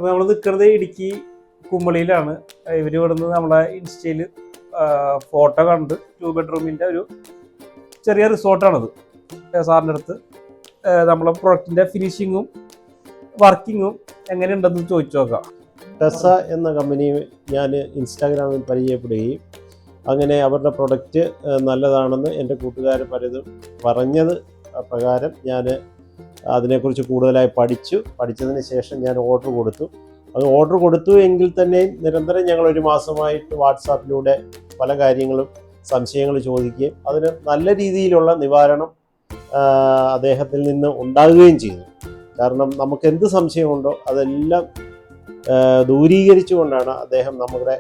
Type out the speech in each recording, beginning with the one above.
അപ്പോൾ നമ്മൾ നിൽക്കുന്നത് ഇടുക്കി കുമ്പളിയിലാണ്. ഇവർ ഇവിടുന്ന് നമ്മളെ ഇൻസ്റ്റയിൽ ഫോട്ടോ കണ്ട് 2 ബെഡ്റൂമിൻ്റെ ഒരു ചെറിയ റിസോർട്ടാണത്. സാറിൻ്റെ അടുത്ത് നമ്മളെ പ്രൊഡക്റ്റിൻ്റെ ഫിനിഷിങ്ങും വർക്കിങ്ങും എങ്ങനെയുണ്ടെന്ന് ചോദിച്ചു നോക്കാം. ടെസ എന്ന കമ്പനി ഞാൻ ഇൻസ്റ്റാഗ്രാമിൽ പരിചയപ്പെടുകയും അങ്ങനെ അവരുടെ പ്രൊഡക്റ്റ് നല്ലതാണെന്ന് എൻ്റെ കൂട്ടുകാർ പലതും പറഞ്ഞത് പ്രകാരം ഞാൻ അതിനെക്കുറിച്ച് കൂടുതലായി പഠിച്ചതിന് ശേഷം ഞാൻ ഓർഡർ കൊടുത്തു എങ്കിൽ തന്നെയും നിരന്തരം ഞങ്ങൾ 1 മാസമായിട്ട് വാട്സാപ്പിലൂടെ പല കാര്യങ്ങളും സംശയങ്ങൾ ചോദിക്കുകയും അതിന് നല്ല രീതിയിലുള്ള നിവാരണം അദ്ദേഹത്തിൽ നിന്ന് ഉണ്ടാകുകയും ചെയ്തു. കാരണം നമുക്ക് എന്ത് സംശയമുണ്ടോ അതെല്ലാം ദൂരീകരിച്ചുകൊണ്ടാണ് അദ്ദേഹം നമ്മുടെ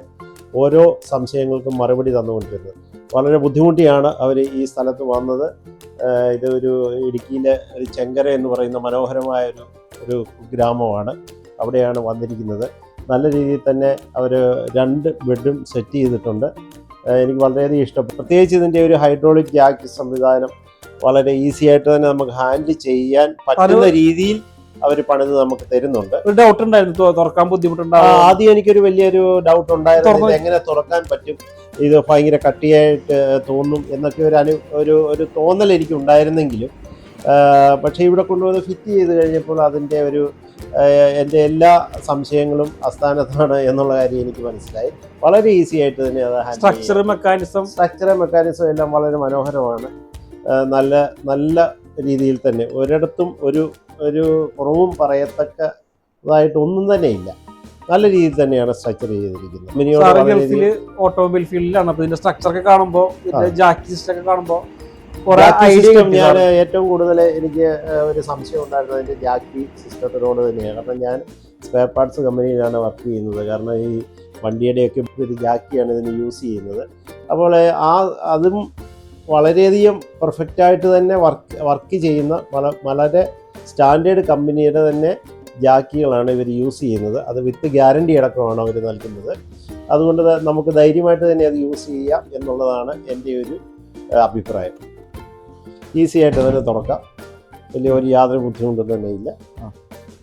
ഓരോ സംശയങ്ങൾക്കും മറുപടി തന്നുകൊണ്ടിരുന്നത്. വളരെ ബുദ്ധിമുട്ടിയാണ് അവർ ഈ സ്ഥലത്ത് വന്നത്. ഇതൊരു ഇടുക്കിയിലെ ഒരു ചെങ്കര എന്ന് പറയുന്ന മനോഹരമായ ഒരു ഗ്രാമമാണ്. അവിടെയാണ് വന്നിരിക്കുന്നത്. നല്ല രീതിയിൽ തന്നെ അവർ 2 ബെഡും സെറ്റ് ചെയ്തിട്ടുണ്ട്. എനിക്ക് വളരെയധികം ഇഷ്ടപ്പെട്ടു. പ്രത്യേകിച്ച് ഇതിൻ്റെ ഒരു ഹൈഡ്രോളിക് ജാക്ക് സംവിധാനം വളരെ ഈസി ആയിട്ട് തന്നെ നമുക്ക് ഹാൻഡിൽ ചെയ്യാൻ പറ്റുന്ന രീതിയിൽ അവർ പണിത് നമുക്ക് തരുന്നുണ്ട്. ഒരു ഡൗട്ട് ഉണ്ടായിരുന്നു, തുറക്കാൻ ബുദ്ധിമുട്ടുണ്ടാവും. ആദ്യം എനിക്കൊരു വലിയൊരു ഡൗട്ട് ഉണ്ടായിരുന്നു, എങ്ങനെ തുറക്കാൻ പറ്റും, ഇത് ഭയങ്കര കട്ടിയായിട്ട് തോന്നും എന്നൊക്കെ ഒരു തോന്നൽ എനിക്ക് ഉണ്ടായിരുന്നെങ്കിലും പക്ഷേ ഇവിടെ കൊണ്ടുവന്ന് ഫിറ്റ് ചെയ്ത് കഴിഞ്ഞപ്പോൾ അതിൻ്റെ എൻ്റെ എല്ലാ സംശയങ്ങളും അസ്ഥാനത്താണ് എന്നുള്ള കാര്യം എനിക്ക് മനസ്സിലായി. വളരെ ഈസി ആയിട്ട് തന്നെ അത് സ്ട്രക്ചർ മെക്കാനിസം എല്ലാം വളരെ മനോഹരമാണ്. നല്ല രീതിയിൽ തന്നെ ഒരിടത്തും ഒരു കുറവും പറയത്തക്കതായിട്ട് ഒന്നും തന്നെ ഇല്ല. നല്ല രീതിയിൽ തന്നെയാണ് സ്ട്രക്ചർ ചെയ്തിരിക്കുന്നത്. ഓട്ടോമൊബൈൽ ഫീൽഡിലാണ്. അപ്പോൾ ഇതിന്റെ സ്ട്രക്ചർ ഒക്കെ കാണുമ്പോൾ ജാക്കി സിസ്റ്റം ഒക്കെ കാണുമ്പോൾ ഞാൻ ഏറ്റവും കൂടുതൽ എനിക്ക് ഒരു സംശയം ഉണ്ടായിരുന്നത് അതിൻ്റെ ജാക്കി സിസ്റ്റത്തിനോട് തന്നെയാണ്. അപ്പം ഞാൻ സ്പെയർ പാർട്സ് കമ്പനിയിലാണ് വർക്ക് ചെയ്യുന്നത്. കാരണം ഈ വണ്ടിയുടെയൊക്കെ ഒരു ജാക്കിയാണ് ഇതിന് യൂസ് ചെയ്യുന്നത്. അപ്പോൾ അതും വളരെയധികം പെർഫെക്റ്റായിട്ട് തന്നെ വർക്ക് ചെയ്യുന്ന വളരെ സ്റ്റാൻഡേർഡ് കമ്പനിയുടെ തന്നെ ജാക്കികളാണ് ഇവർ യൂസ് ചെയ്യുന്നത്. അത് വിത്ത് ഗ്യാരണ്ടി അടക്കമാണ് അവർ നൽകുന്നത്. അതുകൊണ്ട് നമുക്ക് ധൈര്യമായിട്ട് തന്നെ അത് യൂസ് ചെയ്യാം എന്നുള്ളതാണ് എൻ്റെ ഒരു അഭിപ്രായം. ഈസി ആയിട്ട് തന്നെ തുറക്കാം. യാതൊരു ബുദ്ധിമുട്ടും തന്നെ ഇല്ല.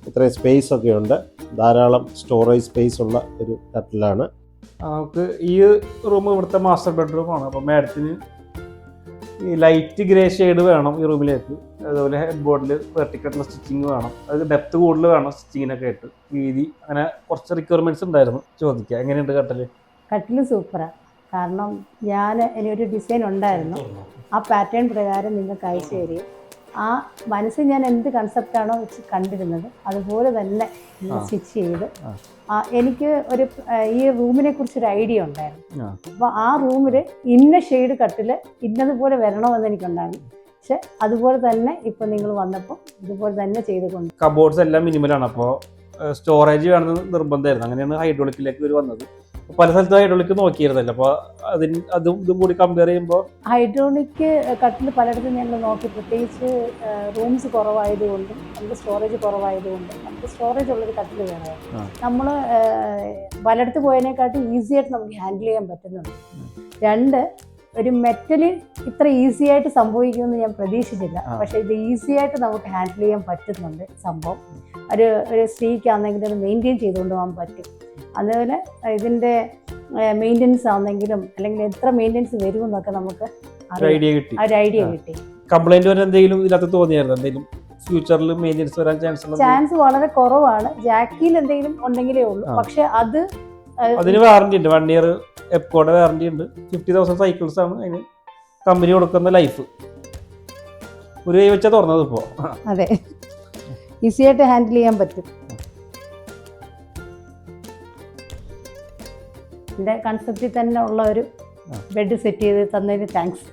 ഇത്രയും സ്പേസ് ഒക്കെ ഉണ്ട്. ധാരാളം സ്റ്റോറേജ് സ്പേസ് ഉള്ള ഒരു കട്ടിലാണ്. നമുക്ക് ഈ റൂം ഇവിടുത്തെ മാസ്റ്റർ ബെഡ്റൂമാണ്. അപ്പോൾ മാഡത്തിന് ഈ ലൈറ്റ് ഗ്രേ ഷെയ്ഡ് വേണം ഈ റൂമിലേക്ക്. അതുപോലെ ഹെഡ് ബോർഡിൽ വെർട്ടിക്കൽ സ്റ്റിച്ചിങ് വേണം. അത് ഡെപ്ത് കൂടുതൽ വേണം സ്റ്റിച്ചിങ്ങിനൊക്കെ ആയിട്ട്. വീതി അങ്ങനെ കുറച്ച് റിക്വയർമെൻറ്റ്സ് ഉണ്ടായിരുന്നു. ചോദിക്കുക എങ്ങനെയുണ്ട് കട്ടിൽ സൂപ്പറാണ്. കാരണം എനിക്കൊരു ഡിസൈൻ ഉണ്ടായിരുന്നു. ആ പാറ്റേൺ പ്രകാരം നിങ്ങൾക്ക് അയച്ചു തരികയും ആ മനസ്സിൽ ഞാൻ എന്ത് കൺസെപ്റ്റാണോ വെച്ച് കണ്ടിരുന്നത് അതുപോലെ തന്നെ സ്റ്റിച്ച് ചെയ്ത് എനിക്ക് ഈ റൂമിനെ കുറിച്ചൊരു ഐഡിയ ഉണ്ടായിരുന്നു. അപ്പോൾ ആ റൂമിൽ ഇന്ന ഷെയ്ഡ് കട്ടിൽ ഇന്നതുപോലെ വരണമെന്ന് എനിക്കുണ്ടായിരുന്നു. പക്ഷെ അതുപോലെ തന്നെ ഇപ്പം നിങ്ങൾ വന്നപ്പോൾ ഇതുപോലെ തന്നെ ചെയ്തുകൊണ്ട് കബോർഡ്സ് എല്ലാം മിനിമലാണ്. അപ്പോൾ സ്റ്റോറേജ് വേണമെന്ന് നിർബന്ധമായിരുന്നു. അങ്ങനെയാണ് ഹൈഡ്രോളിക്കിലേക്ക് ഇവർ വന്നത്. പല സ്ഥലത്തും ഹൈഡ്രോളിക് നോക്കിയിരുന്നല്ലോ. അപ്പോൾ അതും ഇതും കൂടി കമ്പയർ ചെയ്യുമ്പോൾ ഹൈഡ്രോളിക് കട്ടിൽ പലയിടത്തും ഞങ്ങൾ നോക്കി. പ്രത്യേകിച്ച് റൂംസ് കുറവായതുകൊണ്ടും നമുക്ക് സ്റ്റോറേജ് കുറവായതുകൊണ്ടും നമുക്ക് സ്റ്റോറേജ് ഉള്ളൊരു കട്ടിൽ വേണം. നമ്മൾ പലയിടത്ത് പോയതിനെക്കാട്ടും ഈസി ആയിട്ട് നമുക്ക് ഹാൻഡിൽ ചെയ്യാൻ പറ്റുന്നുണ്ട്. 2 ഒരു മെറ്റൽ ഇത്ര ഈസി ആയിട്ട് സംഭവിക്കുമെന്ന് ഞാൻ പ്രതീക്ഷിച്ചില്ല. പക്ഷേ ഇത് ഈസി ആയിട്ട് നമുക്ക് ഹാൻഡിൽ ചെയ്യാൻ പറ്റുന്നുണ്ട് സംഭവം. ഒരു സ്ത്രീക്കാണെങ്കിൽ അത് മെയിൻറ്റെയിൻ ചെയ്തുകൊണ്ട് പോകാൻ പറ്റും. അതുപോലെ ഇതിൻ്റെ മെയിൻ്റെനൻസ് ആണെങ്കിലും അല്ലെങ്കിൽ എത്ര മെയിൻ്റെനൻസ് വരുമെന്നൊക്കെ നമുക്ക് ഒരു ഐഡിയ കിട്ടി. കംപ്ലൈന്റ് വരെ എന്തെങ്കിലും ഇതിനകത്ത് തോന്നിയായിരുന്നു? എന്തെങ്കിലും ഫ്യൂച്ചറിൽ മെയിൻ്റെനൻസ് വരാൻ ചാൻസ് വളരെ കുറവാണ്. ജാക്കിയിൽ എന്തെങ്കിലും ഉണ്ടെങ്കിലേ ഉള്ളൂ. പക്ഷെ അതിന് വാറണ്ടി ഉണ്ട്. 1 ഇയർ എപ്കോയുടെ വാറണ്ടി ഉണ്ട്. 50,000 സൈക്കിൾസ് ആണ് അതിന് കമ്പനി കൊടുക്കുന്ന ലൈഫ്. ഒരു കൈ വെച്ചാൽ തുറന്നത് ഇപ്പോൾ. അതെ, ഈസി ആയിട്ട് ഹാൻഡിൽ ചെയ്യാൻ പറ്റും. എൻ്റെ കൺസെപ്റ്റിൽ തന്നെ ഉള്ള ഒരു ബെഡ് സെറ്റ് ചെയ്ത് തന്നതിന് താങ്ക്സ്.